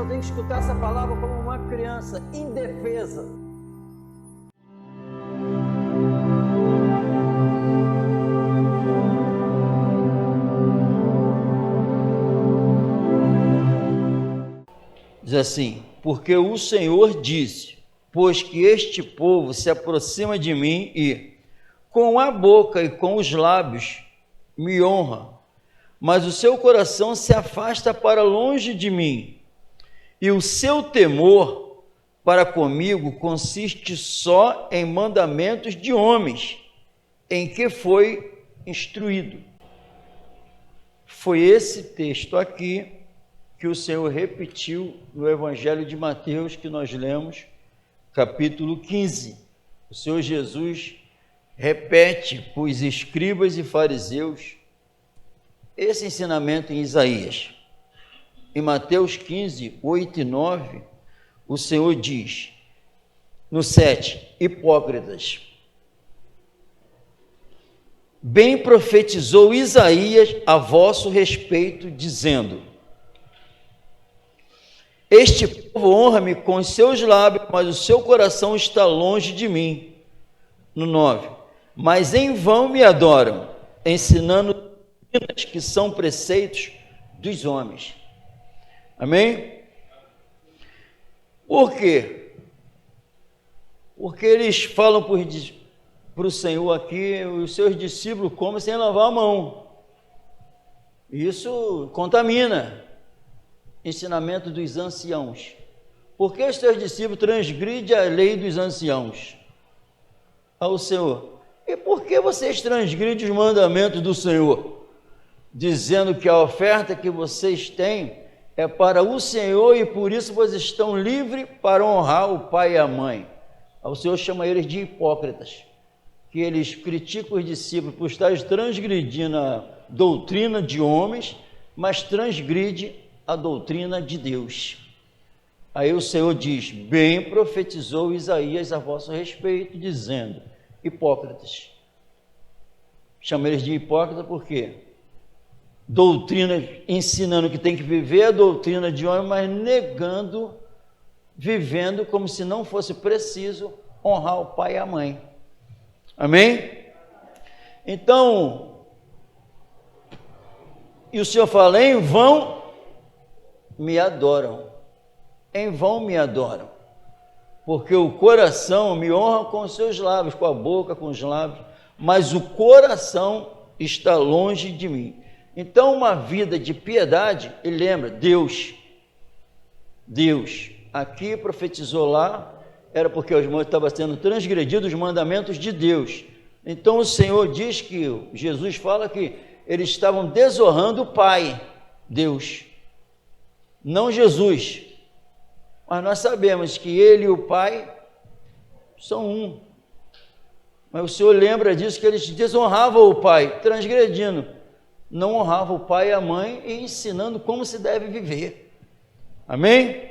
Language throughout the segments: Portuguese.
eu tenho que escutar essa palavra como uma criança indefesa. Diz assim: porque o Senhor disse, pois que este povo se aproxima de mim e, com a boca e com os lábios, me honra, mas o seu coração se afasta para longe de mim, e o seu temor para comigo consiste só em mandamentos de homens, em que foi instruído. Foi esse texto aqui que o Senhor repetiu no Evangelho de Mateus, que nós lemos, capítulo 15. O Senhor Jesus repete para os escribas e fariseus esse ensinamento em Isaías. Em Mateus 15, 8 e 9, o Senhor diz, no 7, hipócritas, bem profetizou Isaías a vosso respeito, dizendo, este povo honra-me com os seus lábios, mas o seu coração está longe de mim. No 9, mas em vão me adoram, ensinando doutrinas que são preceitos dos homens. Amém? Por quê? Porque eles falam para o Senhor aqui, os seus discípulos comem sem lavar a mão. Isso contamina. Ensinamento dos anciãos. Por que os teus discípulos transgridem a lei dos anciãos? Ao Senhor. E por que vocês transgridem os mandamentos do Senhor? Dizendo que a oferta que vocês têm é para o Senhor e por isso vocês estão livres para honrar o pai e a mãe. O Senhor chama eles de hipócritas, que eles criticam os discípulos por estarem transgredindo a doutrina de homens, mas transgride a doutrina de Deus. Aí o Senhor diz, bem profetizou Isaías a vosso respeito, dizendo, hipócritas. Chama eles de hipócritas por quê? Doutrina, ensinando que tem que viver a doutrina de homem, mas negando, vivendo como se não fosse preciso honrar o pai e a mãe. Amém? Então, e o Senhor fala, em vão me adoram, em vão me adoram, porque o coração me honra com os seus lábios, com a boca, com os lábios, mas o coração está longe de mim. Então, uma vida de piedade, ele lembra, Deus, aqui profetizou lá, era porque os irmãos estavam sendo transgredidos os mandamentos de Deus. Então, o Senhor diz que, Jesus fala que eles estavam desonrando o Pai, Deus, não Jesus, mas nós sabemos que Ele e o Pai são um. Mas o Senhor lembra disso, que eles desonravam o Pai, transgredindo, não honravam o Pai e a Mãe e ensinando como se deve viver. Amém?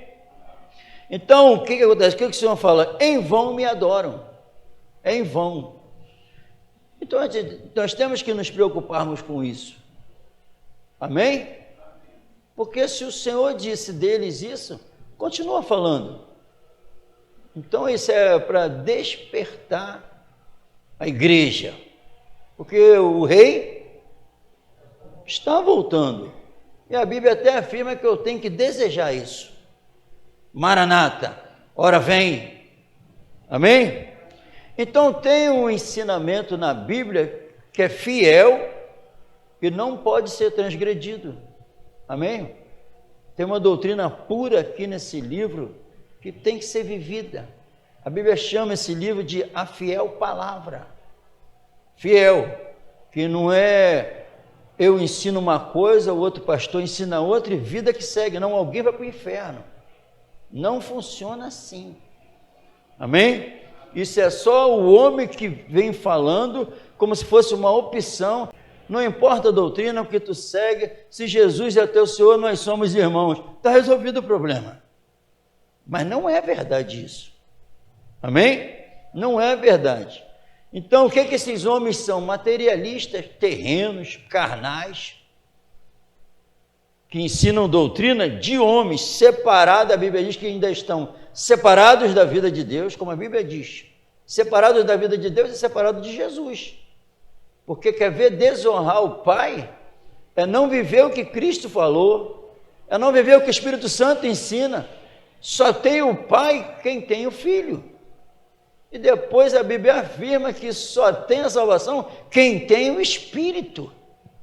Então, o que acontece? O que o Senhor fala? Em vão me adoram, em vão. Então, nós temos que nos preocuparmos com isso. Amém? Porque se o Senhor disse deles isso, continua falando. Então isso é para despertar a igreja. Porque o rei está voltando. E a Bíblia até afirma que eu tenho que desejar isso. Maranata, ora vem. Amém? Então tem um ensinamento na Bíblia que é fiel e não pode ser transgredido. Amém? Tem uma doutrina pura aqui nesse livro que tem que ser vivida. A Bíblia chama esse livro de a fiel palavra. Fiel, que não é eu ensino uma coisa, o outro pastor ensina outra e vida que segue. Não, alguém vai para o inferno. Não funciona assim. Amém? Isso é só o homem que vem falando como se fosse uma opção. Não importa a doutrina que tu segue, se Jesus é teu Senhor, nós somos irmãos. Está resolvido o problema. Mas não é verdade isso. Amém? Não é verdade. Então, o que esses homens são? Materialistas, terrenos, carnais, que ensinam doutrina de homens separados, a Bíblia diz que ainda estão separados da vida de Deus, como a Bíblia diz, separados da vida de Deus e separados de Jesus, porque quer ver desonrar o Pai, é não viver o que Cristo falou, é não viver o que o Espírito Santo ensina. Só tem o Pai quem tem o Filho, e depois a Bíblia afirma que só tem a salvação quem tem o Espírito,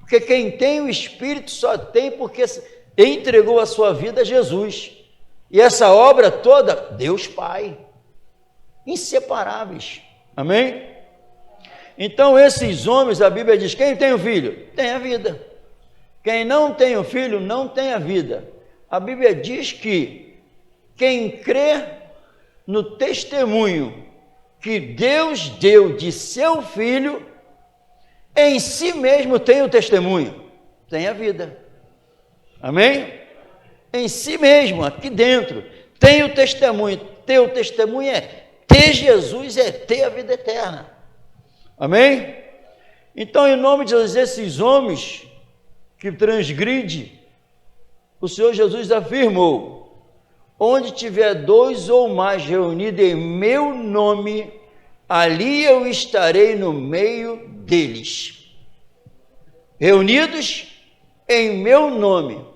porque quem tem o Espírito só tem porque entregou a sua vida a Jesus. E essa obra toda, Deus Pai, inseparáveis. Amém? Então esses homens, a Bíblia diz, quem tem o Filho? Tem a vida. Quem não tem o Filho, não tem a vida. A Bíblia diz que quem crê no testemunho que Deus deu de seu Filho, em si mesmo tem o testemunho, tem a vida. Amém? Em si mesmo, aqui dentro, tem o testemunho. Ter o testemunho é ter Jesus, é ter a vida eterna. Amém? Então, em nome de Jesus, esses homens que transgridem, o Senhor Jesus afirmou, onde tiver 2 ou mais reunidos em meu nome, ali eu estarei no meio deles. Reunidos em meu nome.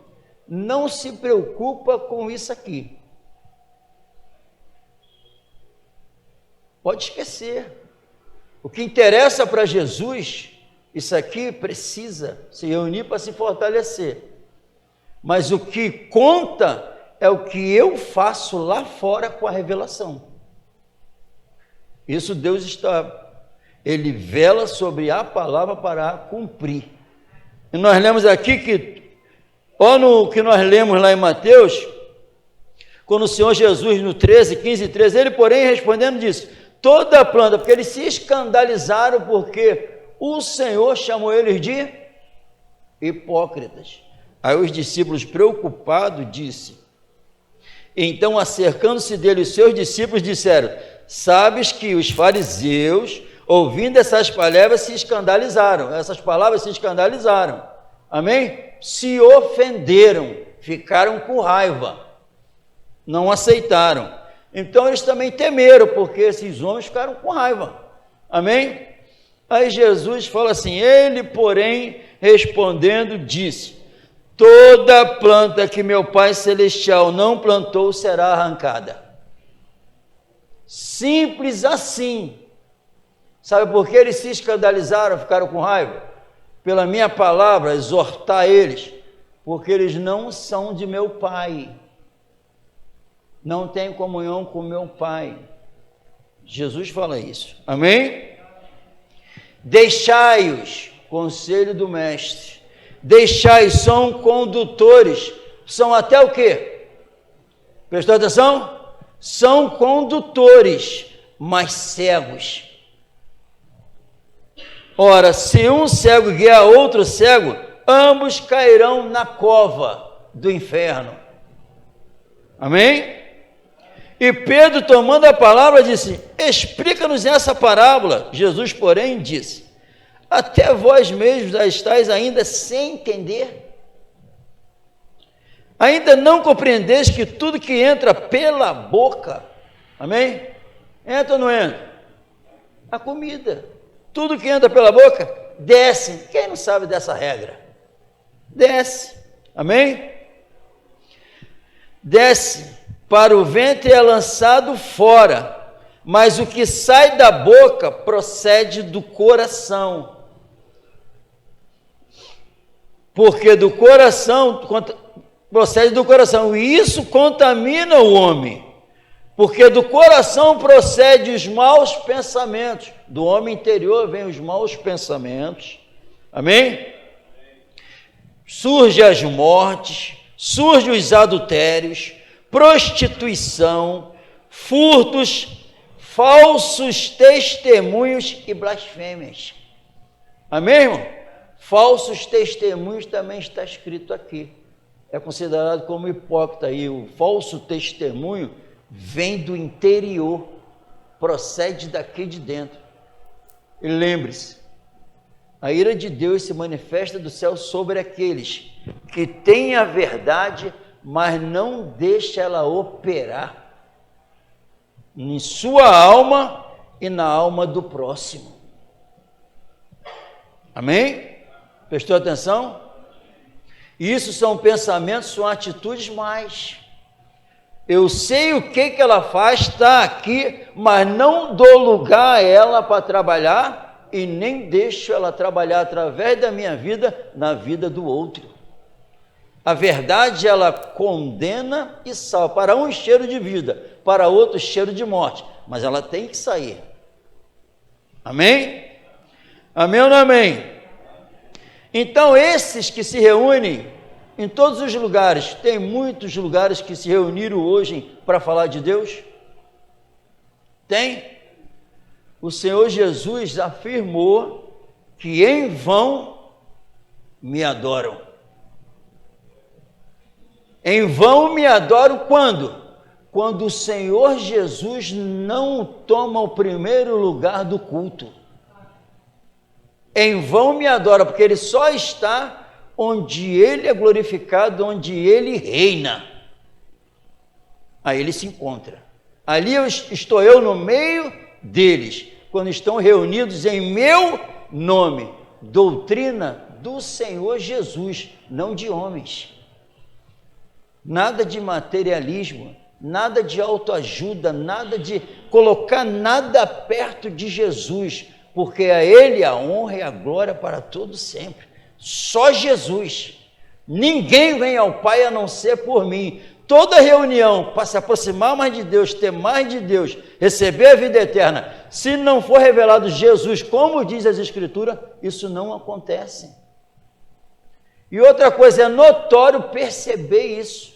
Não se preocupa com isso aqui. Pode esquecer. O que interessa para Jesus, isso aqui precisa se reunir para se fortalecer. Mas o que conta é o que eu faço lá fora com a revelação. Isso Deus Ele vela sobre a palavra para cumprir. E nós lemos aqui que, ó, no que nós lemos lá em Mateus, quando o Senhor Jesus, no 13, 15 e 13, ele, porém, respondendo, disse, toda planta, porque eles se escandalizaram, porque o Senhor chamou eles de hipócritas. Aí os discípulos, preocupados, disse, então, acercando-se dele, os seus discípulos disseram, sabes que os fariseus, ouvindo essas palavras, se escandalizaram. Essas palavras se escandalizaram. Amém? Se ofenderam, ficaram com raiva, não aceitaram. Então, eles também temeram, porque esses homens ficaram com raiva. Amém? Aí Jesus fala assim, ele, porém, respondendo, disse, toda planta que meu Pai Celestial não plantou será arrancada. Simples assim. Sabe por que eles se escandalizaram, ficaram com raiva? Pela minha palavra, exortar eles, porque eles não são de meu Pai. Não têm comunhão com meu Pai. Jesus fala isso. Amém? Deixai-os, conselho do Mestre. Deixai-os, são condutores. São até o quê? Prestou atenção? São condutores, mas cegos. Ora, se um cego guiar outro cego, ambos cairão na cova do inferno. Amém? E Pedro, tomando a palavra, disse, explica-nos essa parábola. Jesus, porém, disse, até vós mesmos estáis ainda sem entender? Ainda não compreendeis que tudo que entra pela boca, amém? Entra ou não entra? A comida. Tudo que entra pela boca, desce. Quem não sabe dessa regra? Desce. Amém? Desce para o ventre e é lançado fora, mas o que sai da boca procede do coração. Porque do coração, procede do coração, e isso contamina o homem. Porque do coração procede os maus pensamentos, do homem interior vêm os maus pensamentos, amém? Surgem as mortes, surgem os adultérios, prostituição, furtos, falsos testemunhos e blasfêmias. Amém, irmão? Falsos testemunhos também está escrito aqui. É considerado como hipócrita, e o falso testemunho vem do interior, procede daqui de dentro. E lembre-se, A ira de Deus se manifesta do céu sobre aqueles que têm a verdade, mas não deixa ela operar em sua alma e na alma do próximo. Amém? Prestou atenção? Isso são pensamentos, são atitudes mais. Eu sei o que ela faz, está aqui, mas não dou lugar a ela para trabalhar e nem deixo ela trabalhar através da minha vida na vida do outro. A verdade, ela condena e salva. Para um, cheiro de vida, para outro, cheiro de morte. Mas ela tem que sair. Amém? Amém ou não amém? Então, esses que se reúnem em todos os lugares, tem muitos lugares que se reuniram hoje para falar de Deus? Tem? O Senhor Jesus afirmou que em vão me adoram. Em vão me adoram quando? Quando o Senhor Jesus não toma o primeiro lugar do culto. Em vão me adoram, porque Ele só está onde Ele é glorificado, onde Ele reina. Aí Ele se encontra. Ali estou eu no meio deles, quando estão reunidos em meu nome. Doutrina do Senhor Jesus, não de homens. Nada de materialismo, nada de autoajuda, nada de colocar nada perto de Jesus, porque a Ele a honra e a glória para todo sempre. Só Jesus. Ninguém vem ao Pai a não ser por mim. Toda reunião para se aproximar mais de Deus, ter mais de Deus, receber a vida eterna, se não for revelado Jesus, como diz as Escrituras, isso não acontece. E outra coisa, é notório perceber isso.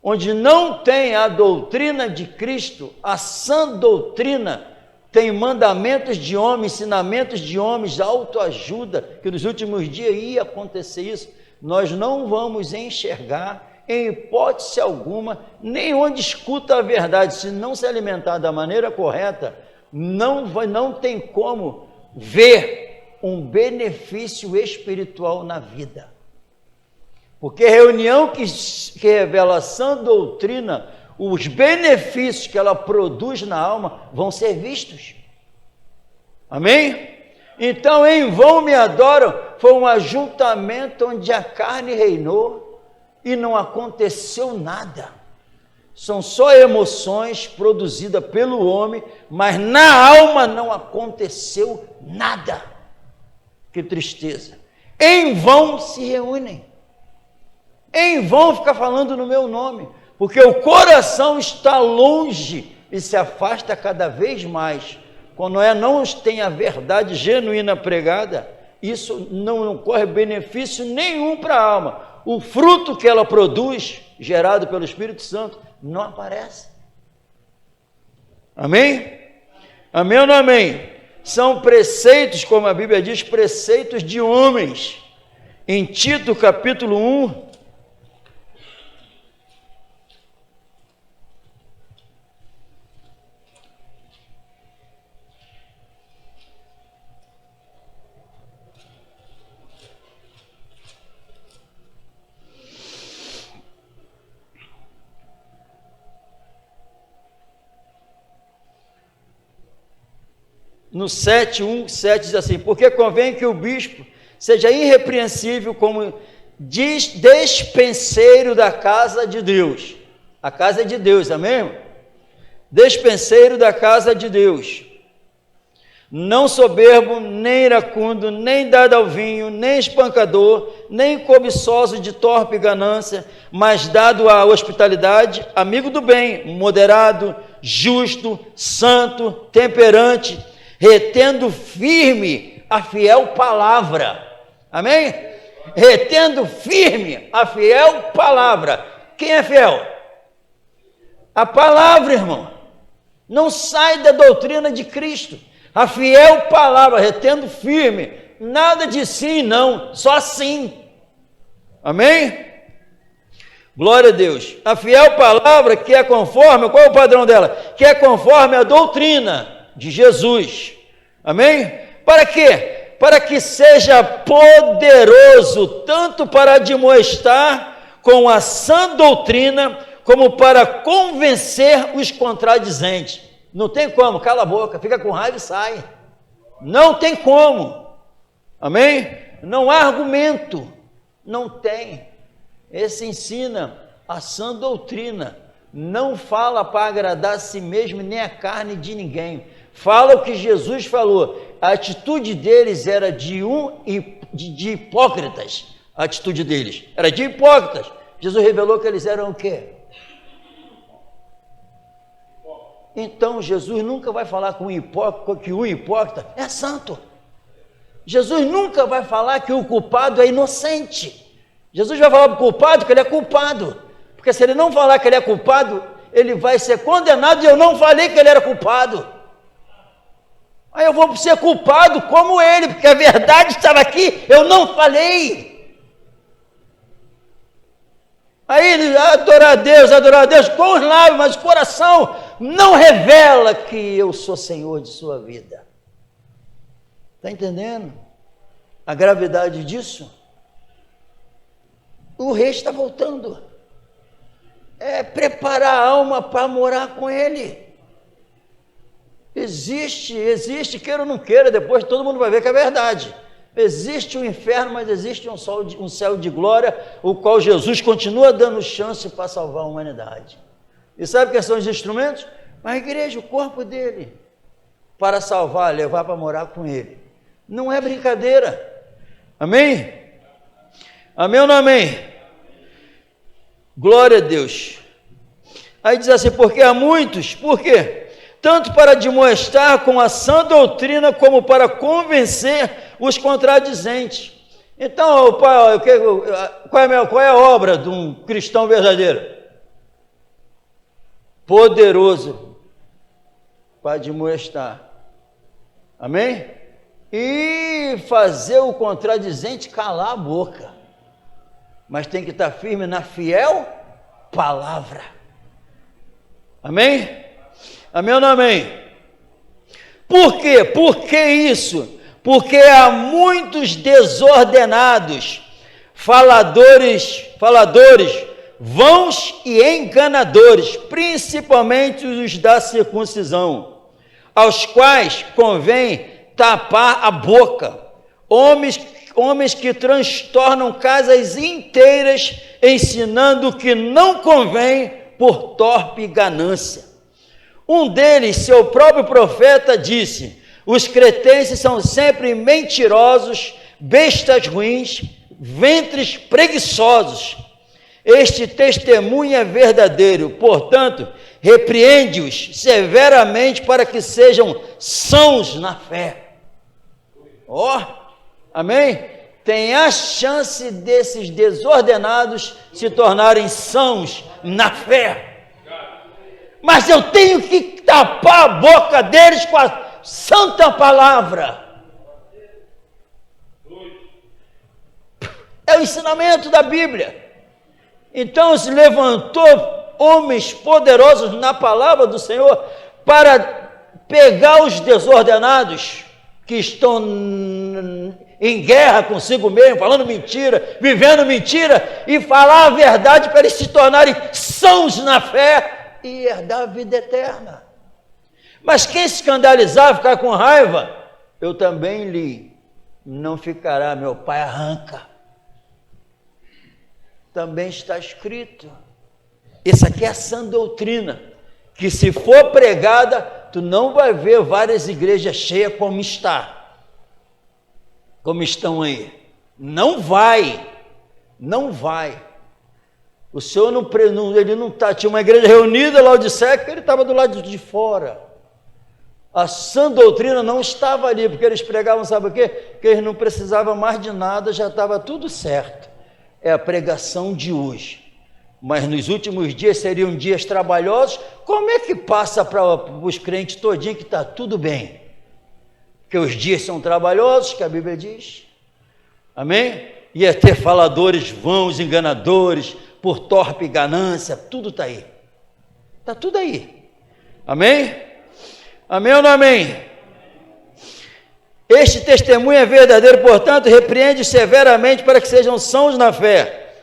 Onde não tem a doutrina de Cristo, a sã doutrina, tem mandamentos de homens, ensinamentos de homens, autoajuda, que nos últimos dias ia acontecer isso, nós não vamos enxergar, em hipótese alguma, nem onde escuta a verdade, se não se alimentar da maneira correta, não tem como ver um benefício espiritual na vida. Porque reunião que revela a sã doutrina, os benefícios que ela produz na alma vão ser vistos. Amém? Então, em vão me adoram, foi um ajuntamento onde a carne reinou e não aconteceu nada. São só emoções produzidas pelo homem, mas na alma não aconteceu nada. Que tristeza. Em vão se reúnem. Em vão ficar falando no meu nome, porque o coração está longe e se afasta cada vez mais. Quando não tem a verdade genuína pregada, isso não corre benefício nenhum para a alma. O fruto que ela produz, gerado pelo Espírito Santo, não aparece. Amém? Amém ou não amém? São preceitos, como a Bíblia diz, preceitos de homens. Em Tito, capítulo 1, no 7:1-7 diz assim: porque convém que o bispo seja irrepreensível como despenseiro da casa de Deus. A casa é de Deus, amém? Despenseiro da casa de Deus. Não soberbo, nem iracundo, nem dado ao vinho, nem espancador, nem cobiçoso de torpe ganância, mas dado à hospitalidade, amigo do bem, moderado, justo, santo, temperante, retendo firme a fiel palavra. Amém? Retendo firme a fiel palavra. Quem é fiel? A palavra, irmão. Não sai da doutrina de Cristo. A fiel palavra, retendo firme. Nada de sim, não. Só sim. Amém? Glória a Deus. A fiel palavra que é conforme, qual é o padrão dela? Que é conforme a doutrina de Jesus. Amém? Para quê? para que seja poderoso tanto para admoestar com a sã doutrina, como para convencer os contradizentes. Não tem como, cala a boca, fica com raiva e sai. Não tem como. Amém? Não há argumento. Não tem. Esse ensina a sã doutrina. Não fala para agradar a si mesmo nem a carne de ninguém. Fala o que Jesus falou. A atitude deles era de hipócritas. A atitude deles era de hipócritas. Jesus revelou que eles eram o quê? Então Jesus nunca vai falar com que o hipócrita é santo. Jesus nunca vai falar que o culpado é inocente. Jesus vai falar para o culpado que ele é culpado. Porque se ele não falar que ele é culpado, ele vai ser condenado e eu não falei que ele era culpado. Aí eu vou ser culpado como ele, porque a verdade estava aqui, eu não falei. Aí ele adorar a Deus com os lábios, mas o coração não revela que eu sou Senhor de sua vida. Está entendendo a gravidade disso? O rei está voltando. É preparar a alma para morar com ele. Existe, queira ou não queira, depois todo mundo vai ver que é verdade. Existe um inferno, mas existe um céu de glória, o qual Jesus continua dando chance para salvar a humanidade. E sabe quem são os instrumentos? A igreja, o corpo dele, para salvar, levar para morar com ele. Não é brincadeira. Amém? Amém ou não amém? Glória a Deus. Aí diz assim, porque há muitos, por quê? Tanto para admoestar com a sã doutrina, como para convencer os contradizentes. Então, qual é a obra de um cristão verdadeiro? Poderoso para admoestar. Amém? E fazer o contradizente calar a boca. Mas tem que estar firme na fiel palavra. Amém? Amém ou não amém? Por quê? Por que isso? Porque há muitos desordenados, faladores, vãos e enganadores, principalmente os da circuncisão, aos quais convém tapar a boca, homens que transtornam casas inteiras, ensinando o que não convém por torpe ganância. Um deles, seu próprio profeta, disse: os cretenses são sempre mentirosos, bestas ruins, ventres preguiçosos. Este testemunho é verdadeiro, portanto, repreende-os severamente para que sejam sãos na fé. Amém? Tem a chance desses desordenados se tornarem sãos na fé. Mas eu tenho que tapar a boca deles com a santa palavra. É o ensinamento da Bíblia. Então se levantou homens poderosos na palavra do Senhor para pegar os desordenados que estão em guerra consigo mesmo, falando mentira, vivendo mentira, e falar a verdade para eles se tornarem sãos na fé e herdar a vida eterna. Mas quem se escandalizar, ficar com raiva, eu também li, não ficará, meu pai arranca. Também está escrito. Isso aqui é a sã doutrina, que se for pregada, tu não vai ver várias igrejas cheias como estão aí. Não vai. O Senhor ele não está, tinha uma igreja reunida lá onde seca, ele estava do lado de fora. A sã doutrina não estava ali, porque eles pregavam, sabe o quê? Que eles não precisavam mais de nada, já estava tudo certo. É a pregação de hoje. Mas nos últimos dias seriam dias trabalhosos. Como é que passa para os crentes todinho que está tudo bem? Porque os dias são trabalhosos, que a Bíblia diz. Amém? Ia ter faladores vãos, enganadores, por torpe ganância, tudo está aí. Está tudo aí. Amém? Amém ou não amém? Este testemunho é verdadeiro, portanto, repreende severamente para que sejam sãos na fé,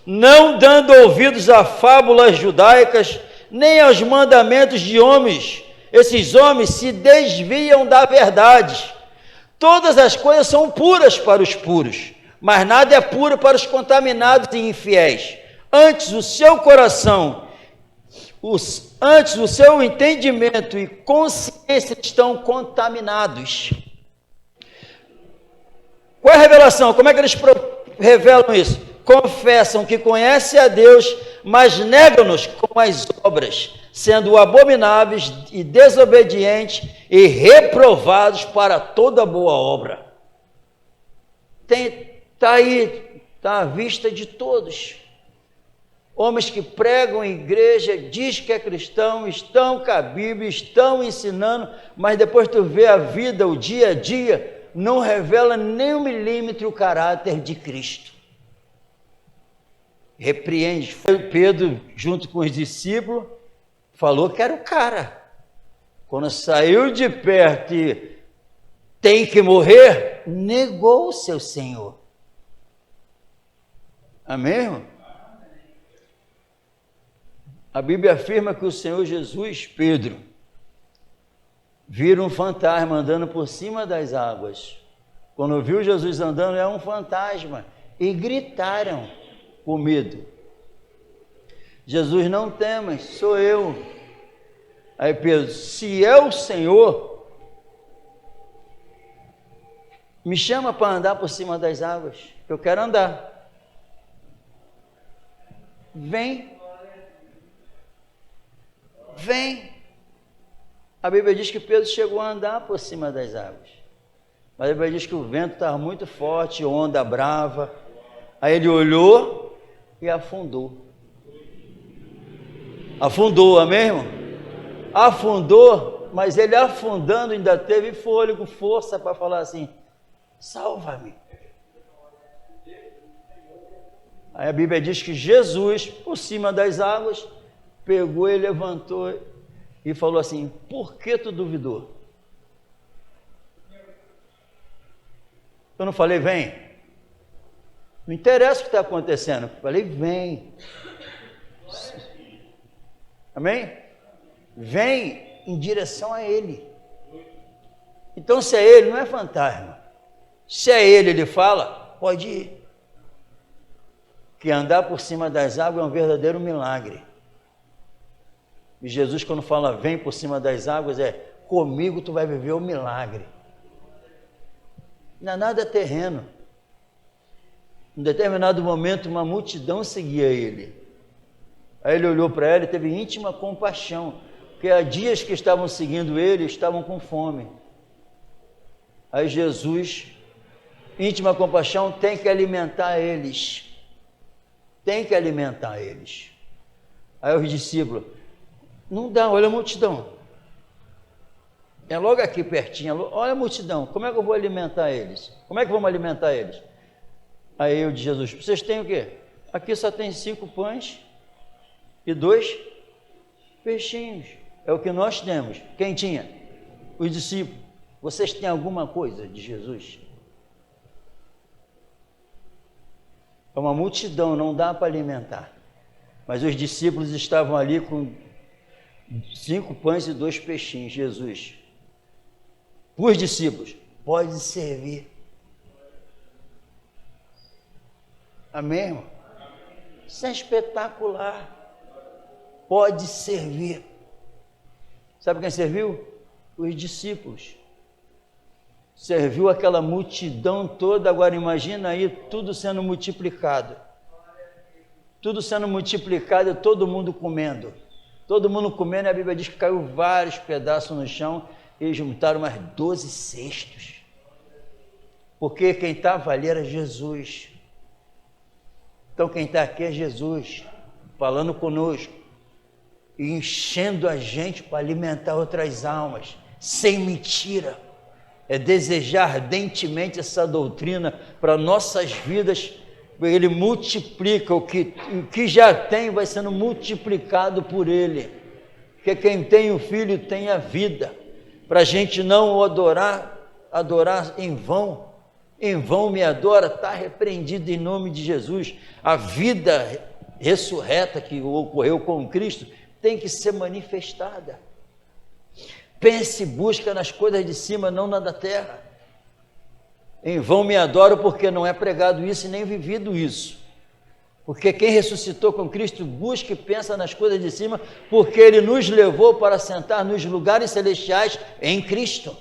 não dando ouvidos a fábulas judaicas, nem aos mandamentos de homens. Esses homens se desviam da verdade. Todas as coisas são puras para os puros, mas nada é puro para os contaminados e infiéis. Antes o seu coração, antes o seu entendimento e consciência estão contaminados. Qual é a revelação? Como é que eles revelam isso? Confessam que conhecem a Deus, mas negam-nos com as obras, sendo abomináveis e desobedientes e reprovados para toda boa obra. Está aí, está à vista de todos. Homens que pregam em igreja, diz que é cristão, estão com a Bíblia, estão ensinando, mas depois tu vê a vida, o dia a dia, não revela nem 1 milímetro o caráter de Cristo. Repreende. Pedro, junto com os discípulos, falou que era o cara. Quando saiu de perto e tem que morrer, negou o seu Senhor. Amém, irmão? A Bíblia afirma que o Senhor Jesus, Pedro, vira um fantasma andando por cima das águas. Quando viu Jesus andando, é um fantasma. E gritaram com medo. Jesus, não temas, sou eu. Aí Pedro, se é o Senhor, me chama para andar por cima das águas, eu quero andar. Vem. Vem. A Bíblia diz que Pedro chegou a andar por cima das águas. Mas a Bíblia diz que o vento estava muito forte, onda brava. Aí ele olhou e afundou. Afundou, amém, irmão? Afundou, mas ele afundando ainda teve fôlego, força para falar assim, salva-me. Aí a Bíblia diz que Jesus, por cima das águas, pegou e levantou e falou assim, por que tu duvidou? Eu não falei, vem. Não interessa o que está acontecendo. Eu falei, vem. Amém? Vem em direção a Ele. Então, se é Ele, não é fantasma. Se é Ele fala, pode ir. Que andar por cima das águas é um verdadeiro milagre. E Jesus, quando fala, vem por cima das águas, é, comigo tu vai viver o milagre. Não é nada terreno. Em determinado momento, uma multidão seguia ele. Aí ele olhou para ela e teve íntima compaixão, porque há dias que estavam seguindo ele, estavam com fome. Aí Jesus, íntima compaixão, tem que alimentar eles. Tem que alimentar eles. Aí os discípulos, não dá, olha a multidão. É logo aqui pertinho, olha a multidão, como é que eu vou alimentar eles? Como é que vamos alimentar eles? Aí eu disse, Jesus, vocês têm o quê? Aqui só tem 5 pães e 2 peixinhos. É o que nós temos. Quem tinha? Os discípulos. Vocês têm alguma coisa de Jesus? É uma multidão, não dá para alimentar. Mas os discípulos estavam ali com 5 pães e 2 peixinhos. Jesus, os discípulos, pode servir. Amém, irmão? Isso é espetacular. Pode servir. Sabe quem serviu? Os discípulos. Serviu aquela multidão toda. Agora imagina aí tudo sendo multiplicado. Tudo sendo multiplicado e todo mundo comendo. Todo mundo comendo, e a Bíblia diz que caiu vários pedaços no chão e juntaram mais 12 cestos. Porque quem estava ali era Jesus. Então quem está aqui é Jesus, falando conosco e enchendo a gente para alimentar outras almas, sem mentira. É desejar ardentemente essa doutrina para nossas vidas. Ele multiplica o que já tem, vai sendo multiplicado por Ele. Porque quem tem o Filho tem a vida. Para a gente não adorar adorar em vão me adora, está repreendido em nome de Jesus. A vida ressurreta que ocorreu com Cristo tem que ser manifestada. Pense e busca nas coisas de cima, não na da terra. Em vão me adoro, porque não é pregado isso e nem vivido isso. Porque quem ressuscitou com Cristo busca e pensa nas coisas de cima, porque Ele nos levou para sentar nos lugares celestiais em Cristo.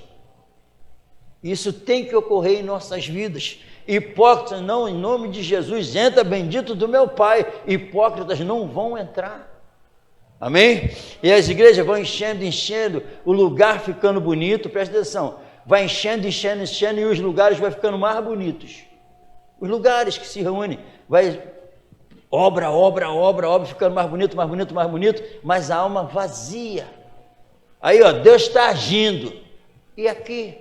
Isso tem que ocorrer em nossas vidas. Hipócritas não, em nome de Jesus, entra bendito do meu Pai. Hipócritas não vão entrar. Amém? E as igrejas vão enchendo, o lugar ficando bonito, presta atenção, vai enchendo e os lugares vão ficando mais bonitos. Os lugares que se reúnem, vai obra, ficando mais bonito, mas a alma vazia. Aí, Deus está agindo. E aqui?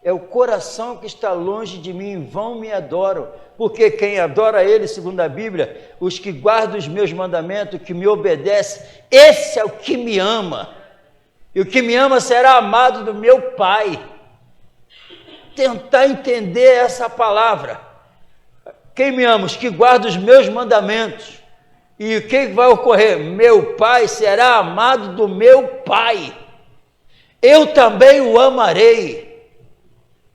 É o coração que está longe de mim, em vão me adoram, porque quem adora Ele, segundo a Bíblia, os que guardam os meus mandamentos, que me obedecem, esse é o que me ama, e o que me ama será amado do meu Pai. Tentar entender essa palavra. Quem me ama? Os que guardam os meus mandamentos. E o que vai ocorrer? Meu Pai será amado do meu Pai. Eu também o amarei.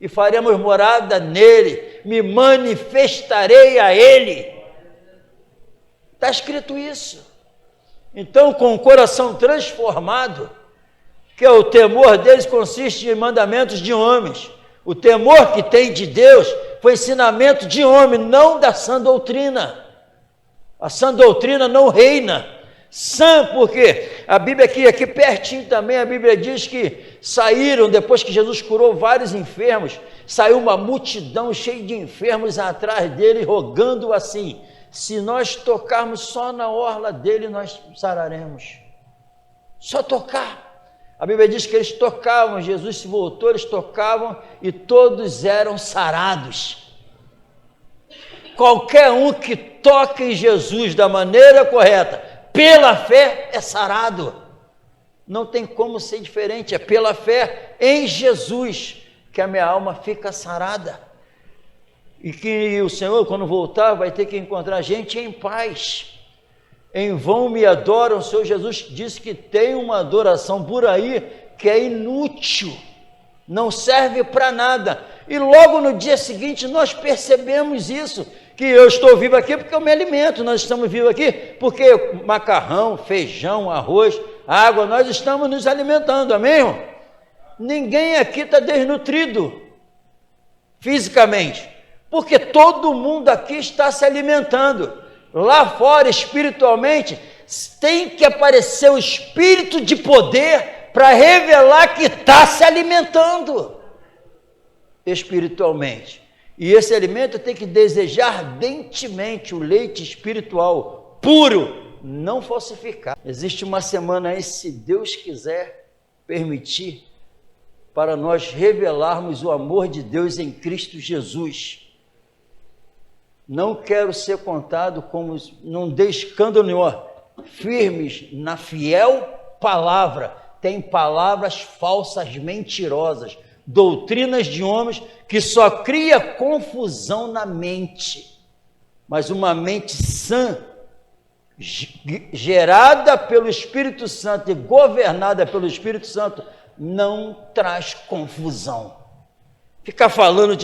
E faremos morada nele, me manifestarei a ele. Está escrito isso. Então, com o coração transformado, que é o temor deles consiste em mandamentos de homens. O temor que tem de Deus foi ensinamento de homem, não da sã doutrina. A sã doutrina não reina. Sã, porque a Bíblia aqui pertinho também, a Bíblia diz que saíram, depois que Jesus curou vários enfermos, saiu uma multidão cheia de enfermos atrás dele, rogando assim, se nós tocarmos só na orla dele, nós sararemos. Só tocar. A Bíblia diz que eles tocavam, Jesus se voltou, eles tocavam e todos eram sarados. Qualquer um que toca em Jesus da maneira correta, pela fé, é sarado. Não tem como ser diferente, é pela fé em Jesus que a minha alma fica sarada. E que o Senhor, quando voltar, vai ter que encontrar gente em paz. Em vão me adoram. O Senhor Jesus disse que tem uma adoração por aí que é inútil, não serve para nada. E logo no dia seguinte nós percebemos isso, que eu estou vivo aqui porque eu me alimento, nós estamos vivos aqui porque macarrão, feijão, arroz, água, nós estamos nos alimentando, amém, irmão? Ninguém aqui está desnutrido fisicamente, porque todo mundo aqui está se alimentando. Lá fora, espiritualmente, tem que aparecer o espírito de poder para revelar que está se alimentando espiritualmente. E esse alimento tem que desejar ardentemente o leite espiritual puro, não falsificado. Existe uma semana aí, se Deus quiser permitir, para nós revelarmos o amor de Deus em Cristo Jesus. Não quero ser contado como, não dê escândalo nenhum, firmes na fiel palavra. Tem palavras falsas, mentirosas, doutrinas de homens que só cria confusão na mente. Mas uma mente sã, gerada pelo Espírito Santo e governada pelo Espírito Santo, não traz confusão. Ficar falando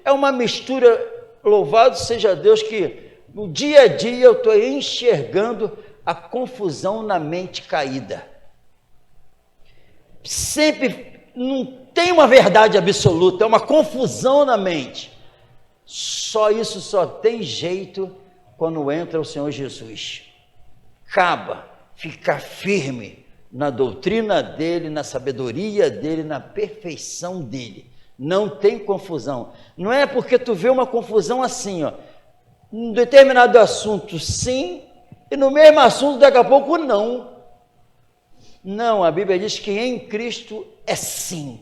é uma mistura. Louvado seja Deus que no dia a dia eu estou enxergando a confusão na mente caída. Sempre não tem uma verdade absoluta, é uma confusão na mente. Só isso só tem jeito quando entra o Senhor Jesus. Acaba, fica firme na doutrina dele, na sabedoria dele, na perfeição dele. Não tem confusão. Não é porque tu vê uma confusão assim, um determinado assunto sim, e no mesmo assunto daqui a pouco não. Não, a Bíblia diz que em Cristo é sim.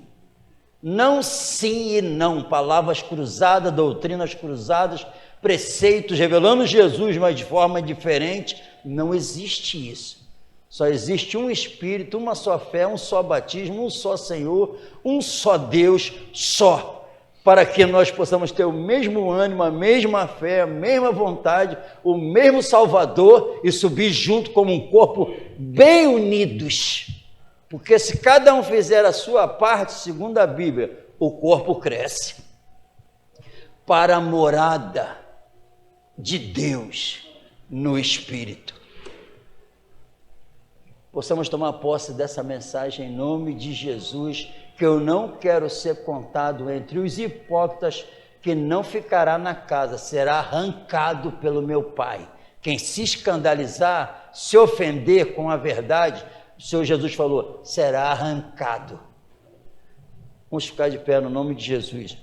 Não sim e não. Palavras cruzadas, doutrinas cruzadas, preceitos revelando Jesus, mas de forma diferente. Não existe isso. Só existe um Espírito, uma só fé, um só batismo, um só Senhor, um só Deus, só, para que nós possamos ter o mesmo ânimo, a mesma fé, a mesma vontade, o mesmo Salvador e subir junto como um corpo bem unidos. Porque se cada um fizer a sua parte, segundo a Bíblia, o corpo cresce para a morada de Deus no Espírito. Possamos tomar posse dessa mensagem em nome de Jesus, que eu não quero ser contado entre os hipócritas, que não ficará na casa, será arrancado pelo meu Pai. Quem se escandalizar, se ofender com a verdade, o Senhor Jesus falou, será arrancado. Vamos ficar de pé no nome de Jesus.